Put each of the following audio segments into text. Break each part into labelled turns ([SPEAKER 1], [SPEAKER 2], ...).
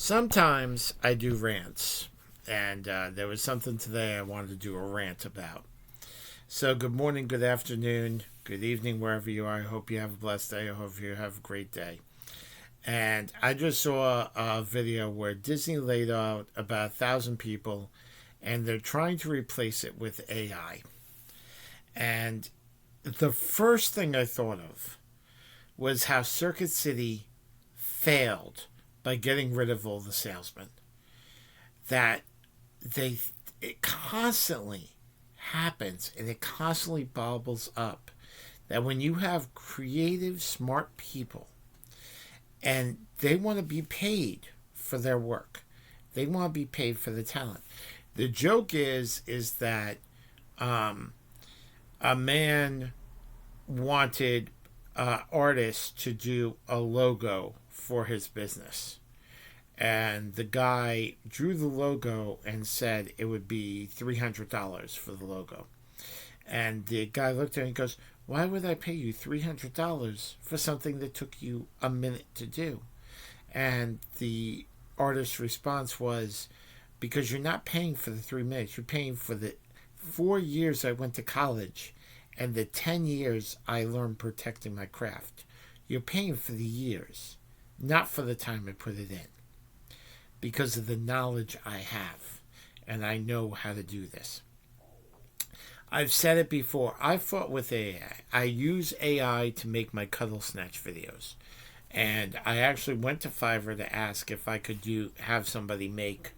[SPEAKER 1] Sometimes I do rants, and there was something today I wanted to do a rant about. So, good morning, good afternoon, good evening, wherever you are. I hope you have a blessed day. I hope you have a great day. And I just saw a video where Disney laid out about 1,000 people, and they're trying to replace it with AI. And the first thing I thought of was how Circuit City failed by getting rid of all the salesmen. That they it constantly happens and it constantly bubbles up that when you have creative, smart people and they want to be paid for their work, they want to be paid for the talent. The joke is that a man wanted artists to do a logo for his business. And the guy drew the logo and said it would be $300 for the logo. And the guy looked at him and goes, "Why would I pay you $300 for something that took you a minute to do?" And the artist's response was, "Because you're not paying for the 3 minutes. You're paying for the 4 years I went to college and the 10 years I learned protecting my craft. You're paying for the years, not for the time I put it in, because of the knowledge I have, and I know how to do this." I've said it before. I fought with AI. I use AI to make my cuddle snatch videos. And I actually went to Fiverr to ask if I could have somebody make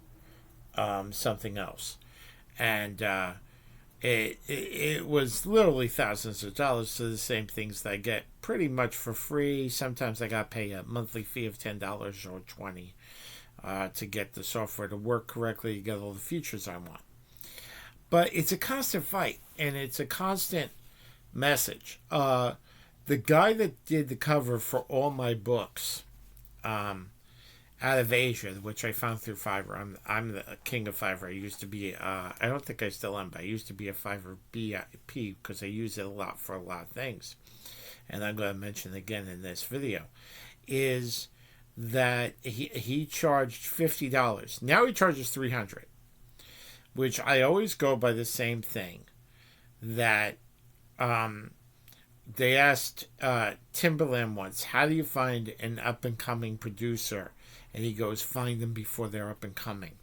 [SPEAKER 1] something else. And it was literally thousands of dollars to the same things that I get pretty much for free. Sometimes I got to pay a monthly fee of $10 or $20 to get the software to work correctly, to get all the features I want. But it's a constant fight, and it's a constant message. The guy that did the cover for all my books out of Asia, which I found through Fiverr. I'm the king of Fiverr. I used to be, I don't think I still am, but I used to be a Fiverr VIP because I use it a lot for a lot of things. And I'm going to mention again in this video, is that he charged $50. Now he charges $300, which I always go by the same thing. That they asked Timberland once, "How do you find an up and coming producer?" And he goes, "Find them before they're up and coming.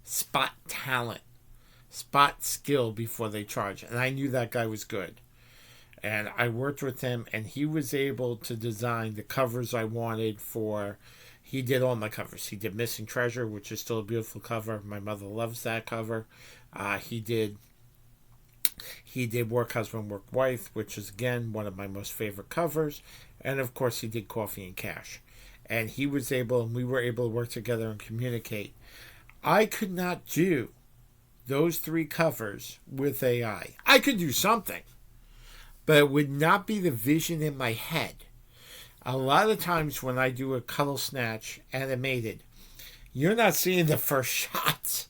[SPEAKER 1] Spot talent, spot skill before they charge." And I knew that guy was good. And I worked with him, and he was able to design the covers I wanted for. He did all my covers. He did Missing Treasure, which is still a beautiful cover. My mother loves that cover. He did Work Husband, Work Wife, which is, again, one of my most favorite covers. And, of course, he did Coffee and Cash. And he was able, and we were able to work together and communicate. I could not do those 3 covers with AI. I could do something, but it would not be the vision in my head. A lot of times when I do a cuddle snatch animated, you're not seeing the first shots.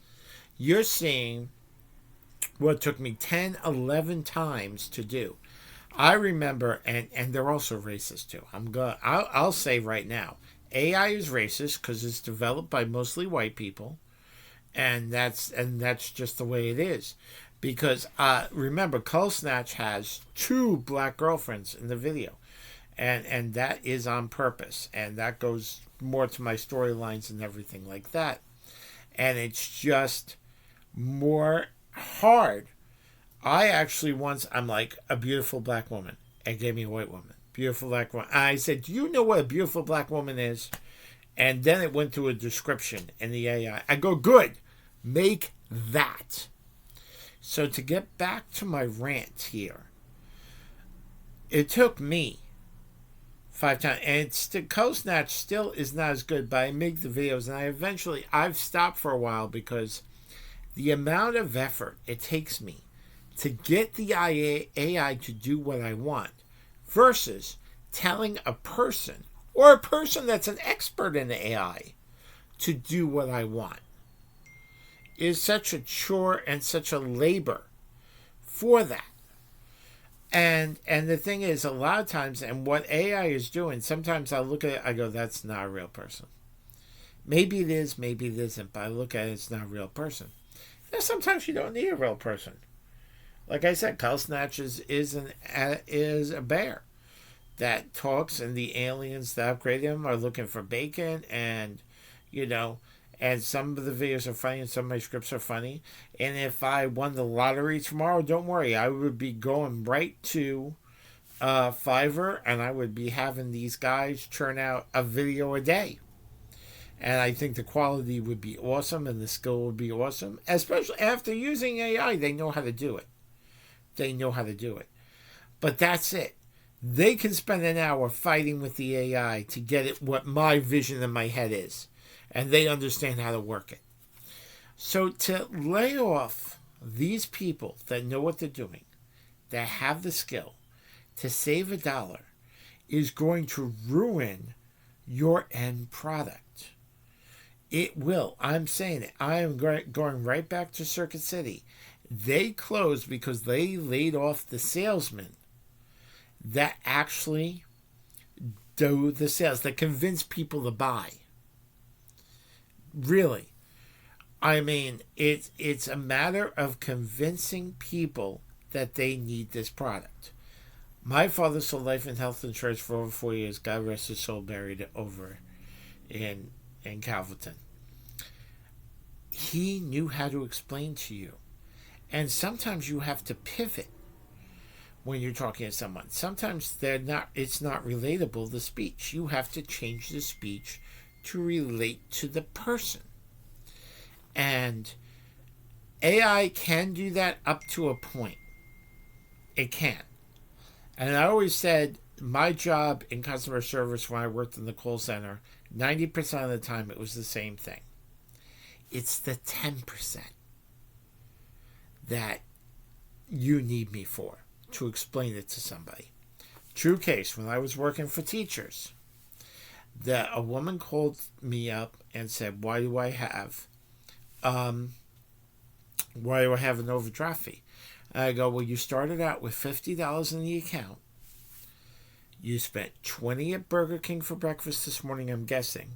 [SPEAKER 1] You're seeing what took me 10, 11 times to do. I remember, and they're also racist too. I'll say right now, AI is racist because it's developed by mostly white people, and that's just the way it is. Because remember, Cuddle Snatch has 2 black girlfriends in the video, and that is on purpose, and that goes more to my storylines and everything like that. And it's just more hard. I actually once, I'm like, a beautiful black woman, and gave me a white woman. Beautiful black woman. I said, "Do you know what a beautiful black woman is?" And then it went through a description in the AI. I go, "Good, make that." So to get back to my rant here, it took me 5 times, and Cuddle Snatch still is not as good, but I make the videos, and I've stopped for a while because the amount of effort it takes me to get the AI to do what I want versus telling a person, or a person that's an expert in AI, to do what I want, is such a chore and such a labor for that. And the thing is, a lot of times, and what AI is doing, sometimes I look at it, I go, "That's not a real person." Maybe it is, maybe it isn't, but I look at it, it's not a real person. And sometimes you don't need a real person. Like I said, Kyle Snatch is a bear that talks, and the aliens that upgrade him are looking for bacon, and you know, and some of the videos are funny, and some of my scripts are funny. And if I won the lottery tomorrow, don't worry, I would be going right to Fiverr, and I would be having these guys churn out a video a day. And I think the quality would be awesome, and the skill would be awesome, especially after using AI. They know how to do it. They know how to do it. But that's it. They can spend an hour fighting with the AI to get it what my vision in my head is. And they understand how to work it. So to lay off these people that know what they're doing, that have the skill, to save $1 is going to ruin your end product. It will. I'm saying it. I am going right back to Circuit City. They closed because they laid off the salesmen that actually do the sales, that convince people to buy. Really. I mean, it's a matter of convincing people that they need this product. My father sold life and health insurance for over 4 years. God rest his soul, buried over in Calverton. He knew how to explain to you. And sometimes you have to pivot when you're talking to someone. Sometimes it's not relatable, the speech. You have to change the speech to relate to the person. And AI can do that up to a point. It can. And I always said my job in customer service when I worked in the call center, 90% of the time it was the same thing. It's the 10% that you need me for to explain it to somebody. True case, when I was working for teachers, that a woman called me up and said, why do I have an overdraft fee? And I go, well, you started out with $50 in the account. You spent $20 at Burger King for breakfast this morning, I'm guessing.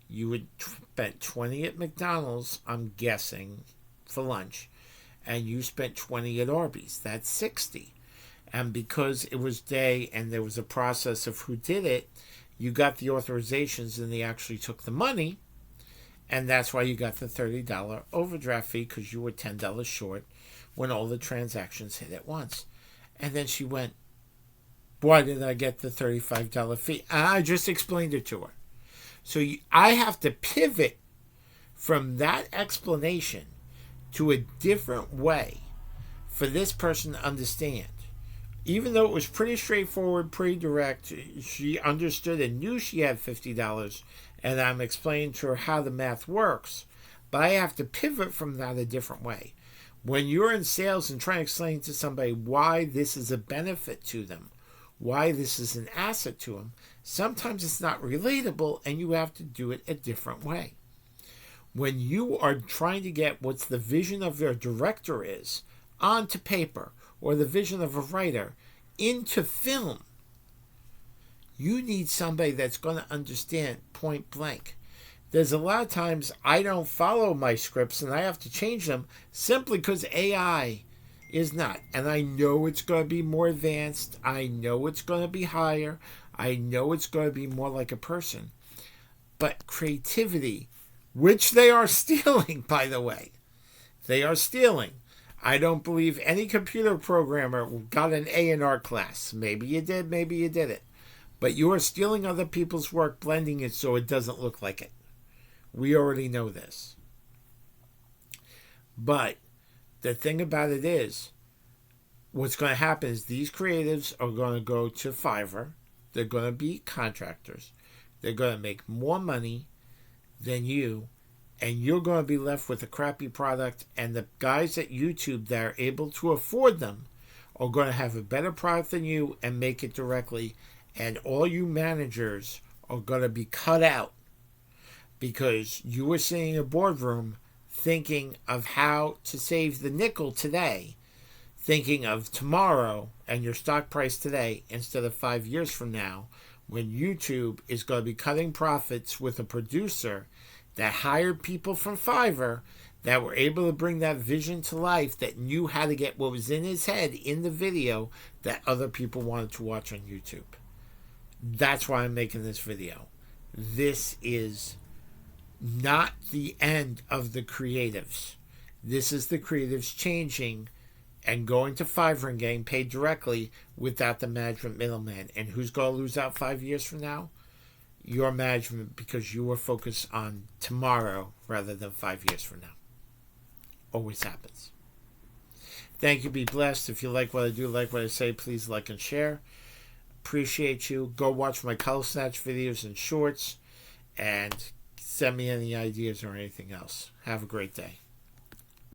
[SPEAKER 1] You would spent $20 at McDonald's, I'm guessing, for lunch. And you spent $20 at Arby's. That's $60. And because it was day and there was a process of who did it, you got the authorizations and they actually took the money. And that's why you got the $30 overdraft fee, because you were $10 short when all the transactions hit at once. And then she went, why did I get the $35 fee? And I just explained it to her. So I have to pivot from that explanation to a different way for this person to understand. Even though it was pretty straightforward, pretty direct, she understood and knew she had $50, and I'm explaining to her how the math works. But I have to pivot from that a different way. When you're in sales and trying to explain to somebody why this is a benefit to them, why this is an asset to them, sometimes it's not relatable and you have to do it a different way. When you are trying to get what's the vision of your director is onto paper, or the vision of a writer into film, you need somebody that's going to understand point blank. There's a lot of times I don't follow my scripts and I have to change them simply because AI is not. And I know it's going to be more advanced. I know it's going to be higher. I know it's going to be more like a person. But creativity, which they are stealing, by the way, they are stealing. I don't believe any computer programmer got an A in our class. Maybe you did, maybe you didn't. But you are stealing other people's work, blending it so it doesn't look like it. We already know this. But the thing about it is, what's going to happen is these creatives are going to go to Fiverr. They're going to be contractors. They're going to make more money than you. And you're going to be left with a crappy product. And the guys at YouTube that are able to afford them are going to have a better product than you and make it directly. And all you managers are going to be cut out because you were sitting in a boardroom thinking of how to save the nickel today, thinking of tomorrow and your stock price today instead of 5 years from now, when YouTube is going to be cutting profits with a producer that hired people from Fiverr that were able to bring that vision to life, that knew how to get what was in his head in the video that other people wanted to watch on YouTube. That's why I'm making this video. This is not the end of the creatives. This is the creatives changing and going to Fiverr and getting paid directly without the management middleman. And who's going to lose out 5 years from now? Your management, because you were focused on tomorrow rather than 5 years from now. Always happens. Thank you. Be blessed. If you like what I do, like what I say, please like and share. Appreciate you. Go watch my color snatch videos and shorts, and send me any ideas or anything else. Have a great day.